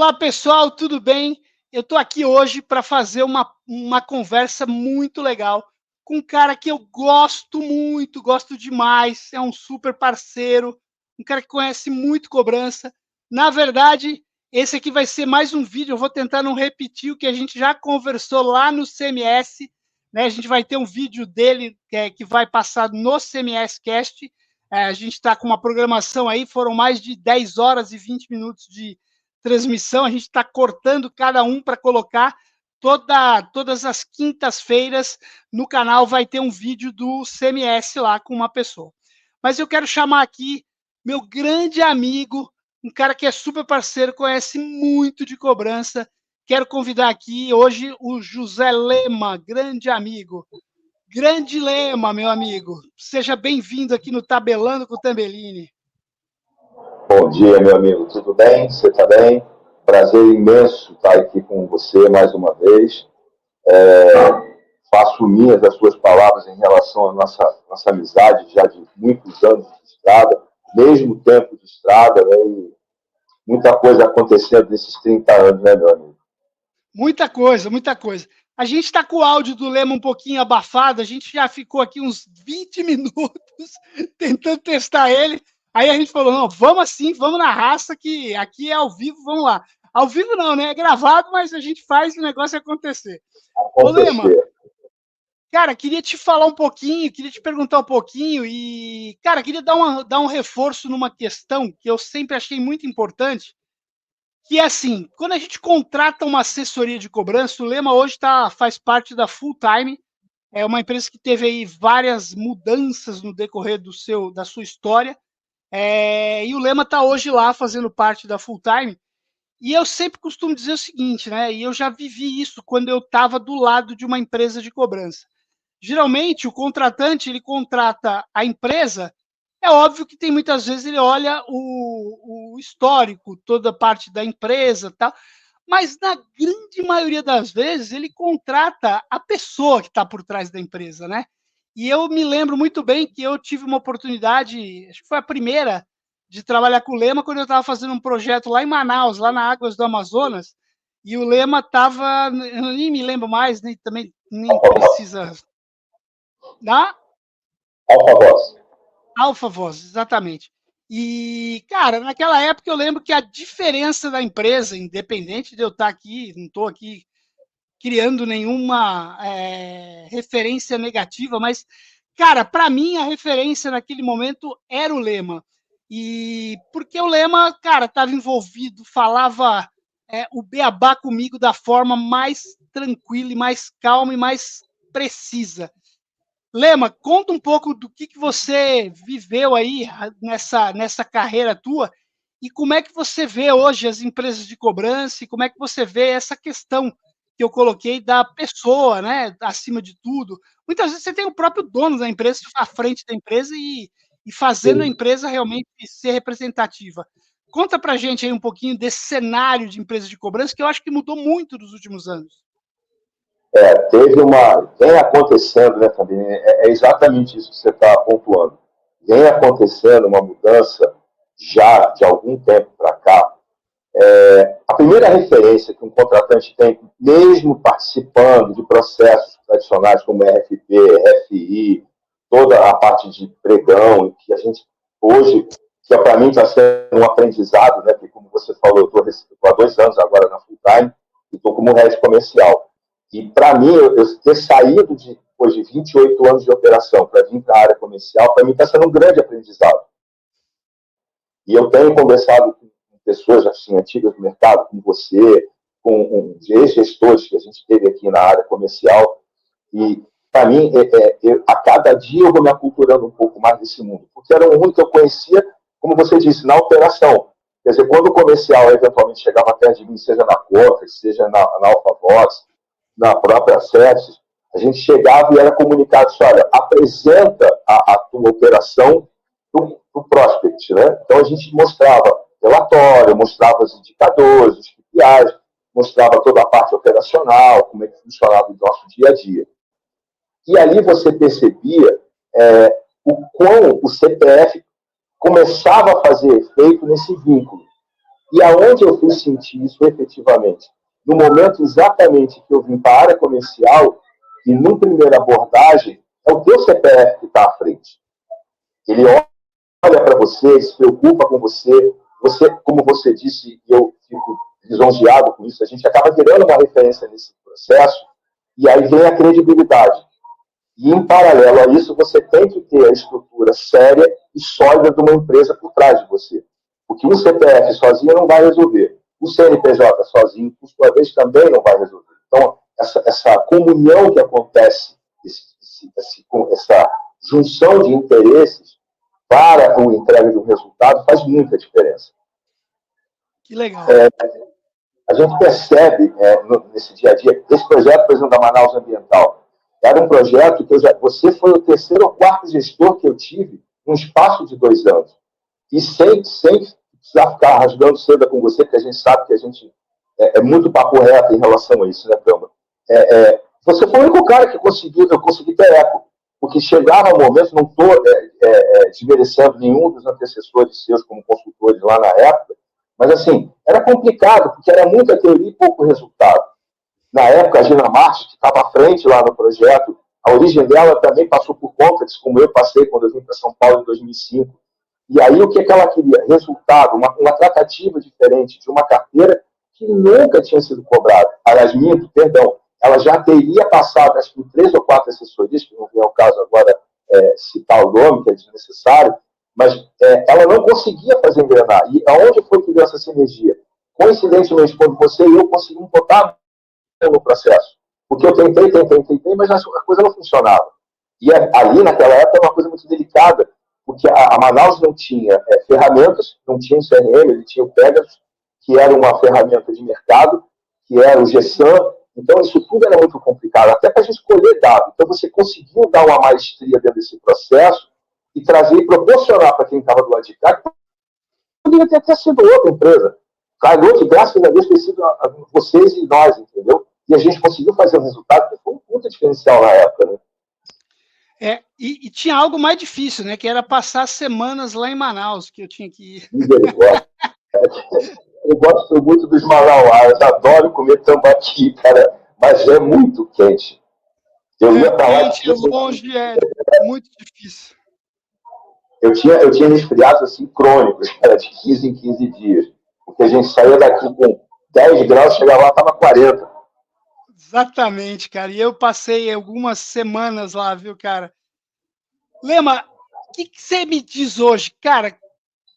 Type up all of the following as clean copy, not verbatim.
Olá, pessoal, tudo bem? Eu estou aqui hoje para fazer uma conversa muito legal com um cara que eu gosto muito, gosto demais, é um super parceiro, um cara que conhece muito cobrança. Na verdade, esse aqui vai ser mais um vídeo, eu vou tentar não repetir o que a gente já conversou lá no CMS, né? A gente vai ter um vídeo dele que vai passar no CMS Cast. A gente está com uma programação aí, foram mais de 10 horas e 20 minutos de transmissão, a gente está cortando cada um para colocar todas as quintas-feiras no canal, vai ter um vídeo do CMS lá com uma pessoa. Mas eu quero chamar aqui meu grande amigo, um cara que é super parceiro, conhece muito de cobrança. Quero convidar aqui hoje o José Lema, grande amigo. Grande Lema, meu amigo. Seja bem-vindo aqui no Tabelando com o Tambellini. Bom dia, meu amigo. Tudo bem? Você está bem? Prazer imenso estar aqui com você mais uma vez. Faço minhas as suas palavras em relação à nossa amizade já de muitos anos de estrada, mesmo tempo de estrada, né? E muita coisa acontecendo nesses 30 anos, né, meu amigo? Muita coisa, muita coisa. A gente está com o áudio do Lema um pouquinho abafado, a gente já ficou aqui uns 20 minutos tentando testar ele. Aí a gente falou, não, vamos assim, vamos na raça, que aqui é ao vivo, vamos lá. Ao vivo não, né? É gravado, mas a gente faz o negócio acontecer. Ô, Lema, cara, queria te falar um pouquinho, queria te perguntar um pouquinho e, cara, queria dar um reforço numa questão que eu sempre achei muito importante, que é assim, quando a gente contrata uma assessoria de cobrança, o Lema hoje faz parte da Full Time, é uma empresa que teve aí várias mudanças no decorrer da sua história, e o Lema está hoje lá fazendo parte da Full Time, e eu sempre costumo dizer o seguinte, né, e eu já vivi isso quando eu estava do lado de uma empresa de cobrança. Geralmente, o contratante, ele contrata a empresa. É óbvio que tem muitas vezes ele olha o histórico, toda a parte da empresa, tal, mas na grande maioria das vezes ele contrata a pessoa que está por trás da empresa, né? E eu me lembro muito bem que eu tive uma oportunidade, acho que foi a primeira, de trabalhar com o Lema quando eu estava fazendo um projeto lá em Manaus, lá na Águas do Amazonas, e o Lema estava, eu nem me lembro mais, nem também nem precisa. Da Alfa Alfa Voz, exatamente. E, cara, naquela época eu lembro que a diferença da empresa, independente de eu estar aqui, não estou aqui criando nenhuma referência negativa, mas, cara, para mim a referência naquele momento era o Lema. E porque o Lema, cara, estava envolvido, falava o beabá comigo da forma mais tranquila e mais calma e mais precisa. Lema, conta um pouco do que você viveu aí nessa carreira tua e como é que você vê hoje as empresas de cobrança e como é que você vê essa questão que eu coloquei da pessoa, né, acima de tudo. Muitas vezes você tem o próprio dono da empresa à frente da empresa e fazendo a empresa realmente ser representativa. Conta pra gente aí um pouquinho desse cenário de empresas de cobrança que eu acho que mudou muito nos últimos anos. Vem acontecendo, né, também, é exatamente isso que você está pontuando. Vem acontecendo uma mudança já de algum tempo para cá. A primeira referência que um contratante tem, mesmo participando de processos tradicionais como RFP, RFI, toda a parte de pregão, que a gente hoje, que para mim está sendo um aprendizado, né, porque como você falou, eu estou há 2 anos agora na Full Time e estou como head comercial. E para mim, eu ter saído depois de 28 anos de operação para vir para a área comercial, para mim está sendo um grande aprendizado. E eu tenho conversado com pessoas assim, antigas do mercado, como você, com ex-gestores que a gente teve aqui na área comercial. E, para mim, a cada dia eu vou me aculturando um pouco mais desse mundo. Porque era um mundo que eu conhecia, como você disse, na operação. Quer dizer, quando o comercial eventualmente chegava perto de mim, seja na Conta, seja na Alfa Voz, na própria Certis, a gente chegava e era comunicado assim, olha, apresenta a tua operação do prospect, né? Então a gente mostrava relatório, mostrava os indicadores, os KPIs, mostrava toda a parte operacional, como é que funcionava o nosso dia a dia. E ali você percebia o quão o CPF começava a fazer efeito nesse vínculo. E aonde eu fui sentir isso efetivamente? No momento exatamente que eu vim para a área comercial, e numa primeira abordagem, é o teu CPF que está à frente. Ele olha para você, se preocupa com você, como você disse, e eu fico lisonjeado com isso, a gente acaba virando uma referência nesse processo, e aí vem a credibilidade. E, em paralelo a isso, você tem que ter a estrutura séria e sólida de uma empresa por trás de você. Porque um CPF sozinho não vai resolver. O CNPJ sozinho, por sua vez, também não vai resolver. Então, essa comunhão que acontece, essa junção de interesses para a entrega de um resultado faz muita diferença. Que legal. A gente percebe nesse dia a dia, esse projeto, por exemplo, da Manaus Ambiental, era um projeto que você foi o terceiro ou quarto gestor que eu tive num espaço de 2 anos. E sem precisar ficar rasgando seda com você, porque a gente sabe que a gente é muito papo reto em relação a isso, né, Câmara? Você foi o único cara que eu consegui ter eco. Porque chegava momento, não estou desmerecendo nenhum dos antecessores seus como consultores lá na época, mas assim, era complicado, porque era muita teoria e pouco resultado. Na época, a Gina Martins, que estava à frente lá no projeto, a origem dela também passou por Context, como eu passei quando eu vim para São Paulo em 2005. E aí, o que ela queria? Resultado, uma tratativa diferente de uma carteira que nunca tinha sido cobrada. Aliás, perdão, ela já teria passado, acho que em 3 ou 4 assessorias, que não vem ao caso agora citar o nome, que é desnecessário, mas ela não conseguia fazer engrenar. E aonde foi que deu essa sinergia? Coincidentemente, quando você e eu conseguimos botar no processo. Porque eu tentei, mas a coisa não funcionava. E ali, naquela época, era uma coisa muito delicada, porque a Manaus não tinha ferramentas, não tinha o CRM, ele tinha o Pegasus, que era uma ferramenta de mercado, que era o GSAM. Então, isso tudo era muito complicado, até para a gente escolher dado. Então, você conseguiu dar uma maestria dentro desse processo e trazer e proporcionar para quem estava do lado de cá, que poderia ter até sido outra empresa. Calhou de graças a Deus ter sido vocês e nós, entendeu? E a gente conseguiu fazer um resultado que foi um puta diferencial na época, né? E tinha algo mais difícil, né? Que era passar semanas lá em Manaus, que eu tinha que ir. Eu gosto muito dos manauaras, adoro comer tambaqui, cara, mas é muito quente. Eu ia pra lá quente, longe, é muito difícil. Eu tinha resfriados assim, crônicos, cara, de 15 em 15 dias. Porque a gente saía daqui com 10 graus, chegava lá, estava 40. Exatamente, cara. E eu passei algumas semanas lá, viu, cara? Lema, o que você me diz hoje? Cara,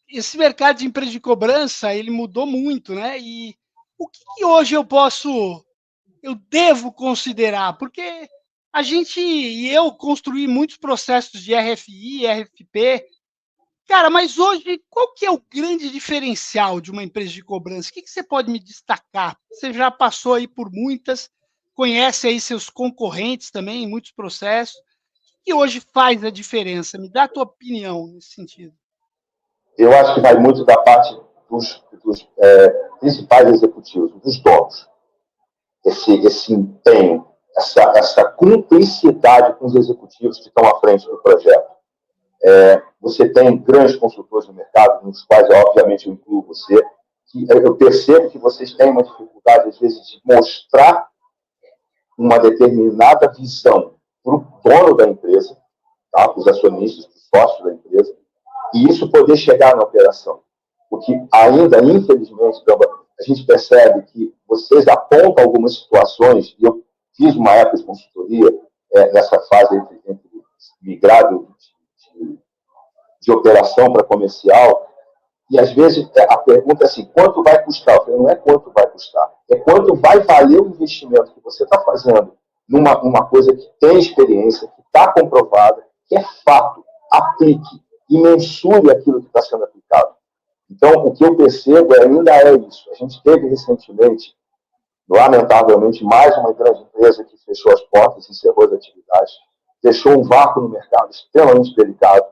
esse mercado de empresa de cobrança, ele mudou muito, né? E o que hoje eu devo considerar? Porque a gente e eu construí muitos processos de RFI, RFP. Cara, mas hoje, qual que é o grande diferencial de uma empresa de cobrança? O que você pode me destacar? Você já passou aí por muitas, conhece aí seus concorrentes também em muitos processos. O que hoje faz a diferença? Me dá a tua opinião nesse sentido. Eu acho que vai muito da parte dos principais executivos, dos donos. Esse empenho, essa cumplicidade com os executivos que estão à frente do projeto. Você tem grandes consultores no mercado, nos quais, obviamente, eu incluo você, que eu percebo que vocês têm uma dificuldade, às vezes, de mostrar uma determinada visão para o dono da empresa, tá? Para os acionistas, para os sócios da empresa, e isso poder chegar na operação. Porque ainda, infelizmente, a gente percebe que vocês apontam algumas situações, e eu fiz uma época de consultoria nessa fase entre migrado de operação para comercial, e às vezes a pergunta é assim, quanto vai custar? Eu falei, não é quanto vai custar, é quanto vai valer o investimento que você está fazendo numa coisa que tem experiência, que está comprovada, que é fato, aplique e mensure aquilo que está sendo aplicado. Então, o que eu percebo ainda é isso. A gente teve recentemente, lamentavelmente, mais uma grande empresa que fechou as portas, encerrou as atividades, deixou um vácuo no mercado extremamente delicado.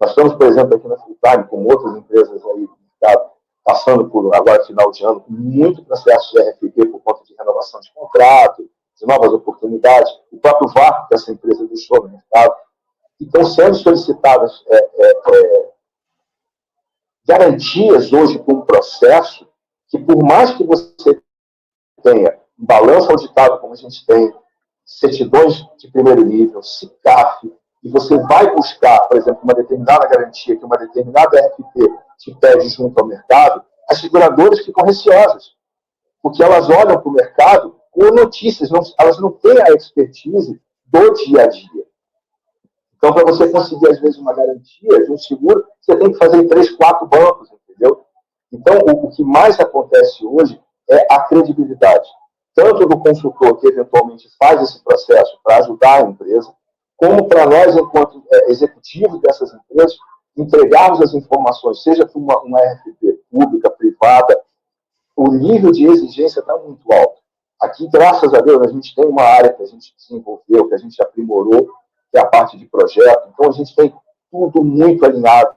Nós estamos, por exemplo, aqui na Fulltime, com outras empresas aí do mercado, passando por, agora, final de ano, com muito processo de RFP por conta de renovação de contrato, de novas oportunidades, o próprio vácuo que essa empresa deixou no mercado. E estão sendo solicitadas garantias hoje para um processo que por mais que você tenha um balanço auditado, como a gente tem, certidões de primeiro nível, SICAF, e você vai buscar, por exemplo, uma determinada garantia que uma determinada RFP te pede junto ao mercado, as seguradoras ficam receosas, porque elas olham para o mercado com notícias, elas não têm a expertise do dia a dia. Então, para você conseguir, às vezes, uma garantia de um seguro, você tem que fazer em 3, 4 bancos, entendeu? Então, o que mais acontece hoje é a credibilidade, tanto do consultor que eventualmente faz esse processo para ajudar a empresa, como para nós, enquanto executivos dessas empresas, entregarmos as informações, seja para uma RFP pública, privada, o nível de exigência está muito alto. Aqui, graças a Deus, a gente tem uma área que a gente desenvolveu, que a gente aprimorou, que é a parte de projeto. Então, a gente tem tudo muito alinhado,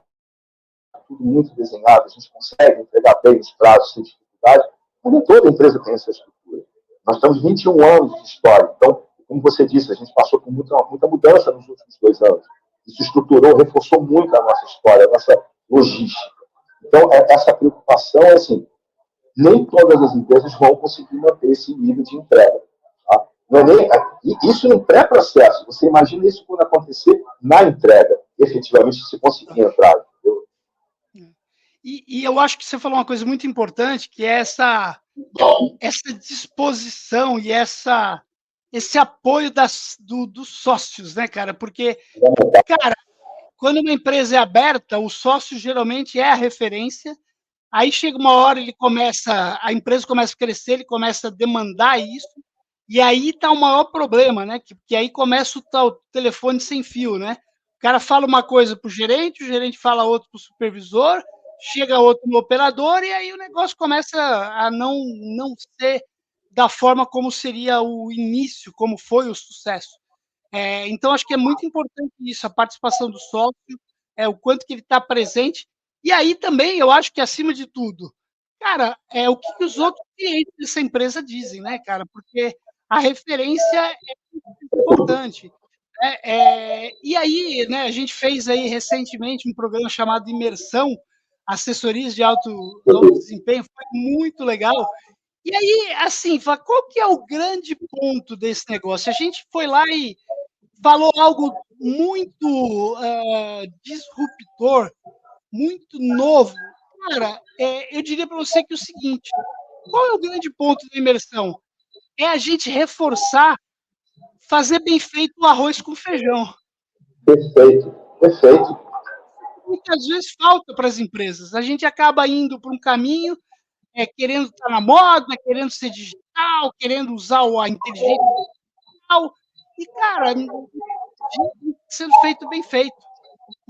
tudo muito desenhado, a gente consegue entregar bem os prazos sem dificuldade, porque toda empresa tem essa estrutura. Nós estamos 21 anos de história, então, como você disse, a gente passou por muita mudança nos últimos 2 anos. Isso estruturou, reforçou muito a nossa história, a nossa logística. Então, essa preocupação é assim, nem todas as empresas vão conseguir manter esse nível de entrega. Tá? Não é nem, isso no pré-processo. Você imagina isso quando acontecer na entrega, efetivamente, se conseguir entrar. Entendeu? E eu acho que você falou uma coisa muito importante, que é essa disposição e esse apoio dos sócios, né, cara? Porque, cara, quando uma empresa é aberta, o sócio geralmente é a referência. Aí chega uma hora, a empresa começa a crescer, ele começa a demandar isso, e aí está o maior problema, né? Que aí começa o tal telefone sem fio, né? O cara fala uma coisa para o gerente fala outra para o supervisor, chega outro no operador, e aí o negócio começa a não ser da forma como seria o início, como foi o sucesso. Então, acho que é muito importante isso, a participação do sócio, o quanto que ele está presente. E aí também, eu acho que, acima de tudo, cara, o que os outros clientes dessa empresa dizem, né, cara? Porque a referência é muito importante. E aí, né, a gente fez aí recentemente um programa chamado Imersão, Assessorias de Alto Desempenho, foi muito legal. E aí, assim, qual que é o grande ponto desse negócio? A gente foi lá e falou algo muito disruptor, muito novo. Cara, eu diria para você que é o seguinte, qual é o grande ponto da imersão? É a gente reforçar, fazer bem feito o arroz com feijão. Perfeito, perfeito. Muitas vezes falta para as empresas. A gente acaba indo para um caminho, querendo estar na moda, querendo ser digital, querendo usar a inteligência artificial. E, cara, sendo feito bem feito.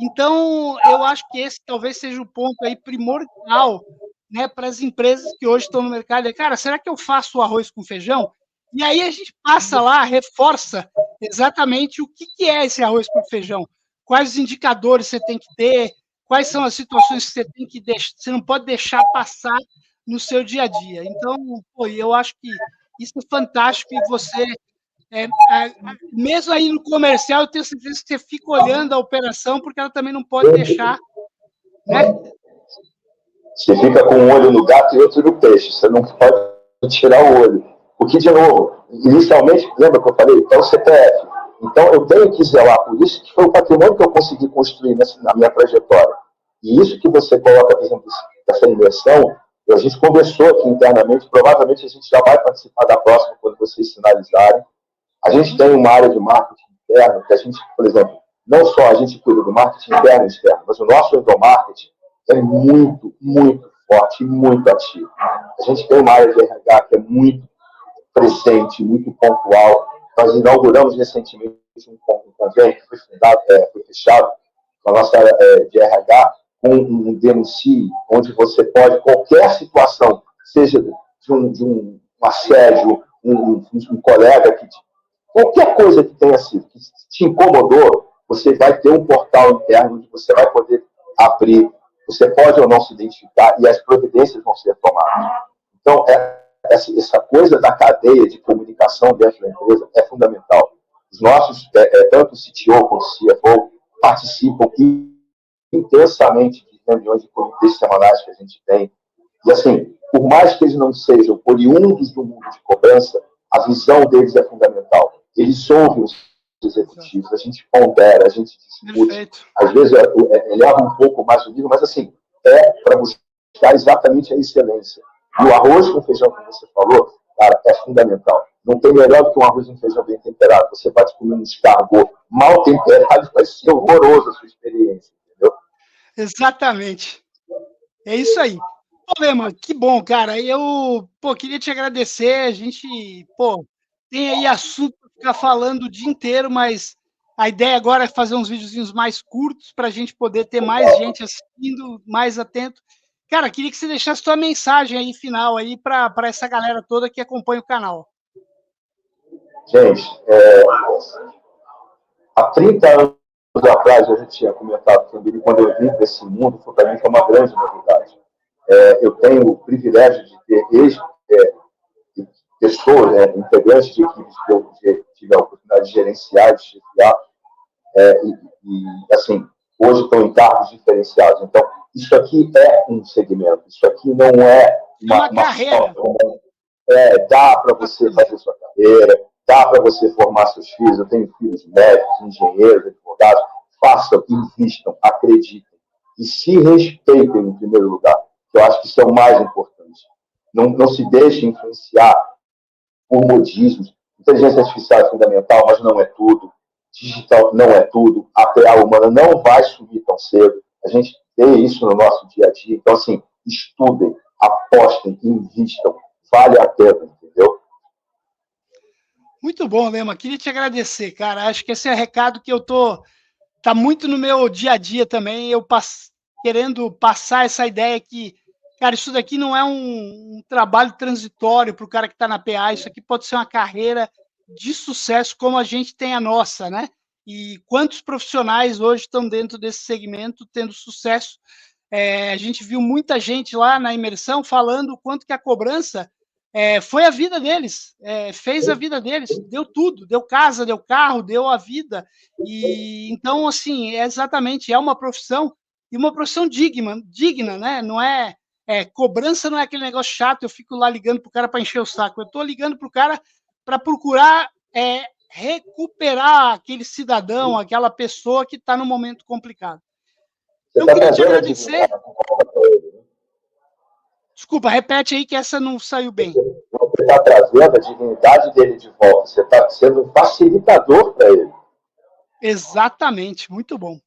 Então, eu acho que esse talvez seja o ponto aí primordial, né, para as empresas que hoje estão no mercado. Cara, será que eu faço o arroz com feijão? E aí a gente passa lá, reforça exatamente o que é esse arroz com feijão. Quais os indicadores você tem que ter, quais são as situações que você tem que deixar, você não pode deixar passar no seu dia a dia. Então, eu acho que isso é fantástico e você mesmo aí no comercial, eu tenho certeza que você fica olhando a operação, porque ela também não pode deixar, né? Você fica com um olho no gato e outro no peixe. Você não pode tirar o olho. Porque, de novo, inicialmente, lembra que eu falei? É o CPF. Então, eu tenho que zelar por isso, que foi o patrimônio que eu consegui construir na minha trajetória. E isso que você coloca, por exemplo, essa imersão, a gente conversou aqui internamente, provavelmente a gente já vai participar da próxima, quando vocês sinalizarem. A gente tem uma área de marketing interno, que a gente, por exemplo, não só a gente cuida do marketing interno e externo, mas o nosso endomarketing é muito, muito forte e muito ativo. A gente tem uma área de RH que é muito presente, muito pontual. Nós inauguramos recentemente um convênio que foi fundado, foi fechado com a nossa área de RH, com um denuncie, onde você pode, qualquer situação, seja de um assédio, um colega que qualquer coisa que tenha sido, que te incomodou, você vai ter um portal interno onde você vai poder abrir, você pode ou não se identificar e as providências vão ser tomadas. Então, essa coisa da cadeia de comunicação dentro da empresa é fundamental. Os nossos, tanto o CTO quanto o CFO, participam intensamente de reuniões de comitês semanais que a gente tem. E, assim, por mais que eles não sejam oriundos do mundo de cobrança, a visão deles é fundamental. Eles ouvem os executivos, a gente pondera, a gente discute. Perfeito. Às vezes eleva um pouco mais o nível, mas assim, para buscar exatamente a excelência. E o arroz com feijão, que você falou, cara, é fundamental. Não tem melhor do que um arroz com feijão bem temperado. Você vai comer um escargot mal temperado, vai ser horrorosa a sua experiência, entendeu? Exatamente. É isso aí. Pô, Lema, que bom, cara. Eu, queria te agradecer. A gente, tem aí assunto para ficar falando o dia inteiro, mas a ideia agora é fazer uns videozinhos mais curtos para a gente poder ter mais gente assistindo, mais atento. Cara, queria que você deixasse tua mensagem aí final aí para essa galera toda que acompanha o canal. Gente, há 30 anos atrás, eu já tinha comentado também, quando eu vim para esse mundo, foi para mim que é uma grande novidade. Eu tenho o privilégio de ter pessoas, integrantes de equipes que eu tive a oportunidade de gerenciar, de chefiar, e assim, hoje estão em cargos diferenciados. Então, isso aqui é um segmento, isso aqui não é uma carreira. Dá para você fazer sua carreira, dá para você formar seus filhos. Eu tenho filhos médicos, engenheiros, advogados. Façam, invistam, acreditem. E se respeitem em primeiro lugar, que eu acho que isso é o mais importante. Não se deixe influenciar por modismos. Inteligência artificial é fundamental, mas não é tudo. Digital não é tudo. A PA humana não vai subir tão cedo. A gente vê isso no nosso dia a dia. Então, assim, estudem, apostem, invistam. Vale a pena, entendeu? Muito bom, Lema. Queria te agradecer, cara. Acho que esse é o recado que eu tá muito no meu dia a dia também. Eu querendo passar essa ideia que, cara, isso daqui não é um trabalho transitório para o cara que está na PA. Isso aqui pode ser uma carreira de sucesso como a gente tem a nossa, né? E quantos profissionais hoje estão dentro desse segmento tendo sucesso? A gente viu muita gente lá na imersão falando o quanto que a cobrança foi a vida deles, fez a vida deles, deu tudo, deu casa, deu carro, deu a vida. E então, assim, exatamente, é uma profissão, e uma profissão digna, né? Não cobrança não é aquele negócio chato, eu fico lá ligando pro cara para encher o saco. Eu estou ligando pro cara para procurar recuperar aquele cidadão, aquela pessoa que está num momento complicado. Eu queria te agradecer. Desculpa, repete aí que essa não saiu bem. Você está trazendo a dignidade dele de volta. Você está sendo um facilitador para ele. Exatamente, muito bom.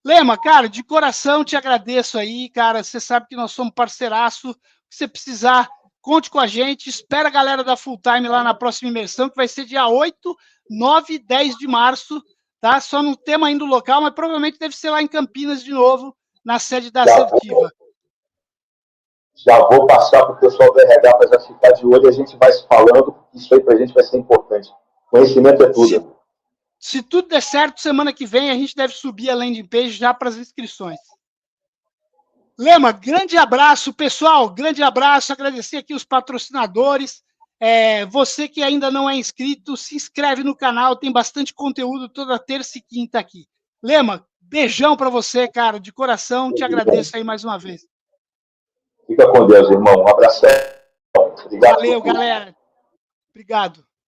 Lema, cara, de coração te agradeço aí, cara. Você sabe que nós somos parceiraço. Se você precisar, conte com a gente. Espera a galera da Full Time lá na próxima imersão, que vai ser dia 8, 9 e 10 de março. Tá? Só não temos ainda o local, mas provavelmente deve ser lá em Campinas de novo, na sede da Assertiva. Já vou passar para o pessoal do RH para já ficar de olho e a gente vai se falando, porque isso aí para a gente vai ser importante. Conhecimento é tudo. Se tudo der certo, semana que vem a gente deve subir a landing page já para as inscrições. Lema, grande abraço, pessoal, grande abraço, agradecer aqui os patrocinadores. Você que ainda não é inscrito, se inscreve no canal, tem bastante conteúdo toda terça e quinta aqui. Lema, beijão para você, cara, de coração, te agradeço aí mais uma vez. Fica com Deus, irmão. Um abração. Obrigado. Valeu, galera. Obrigado.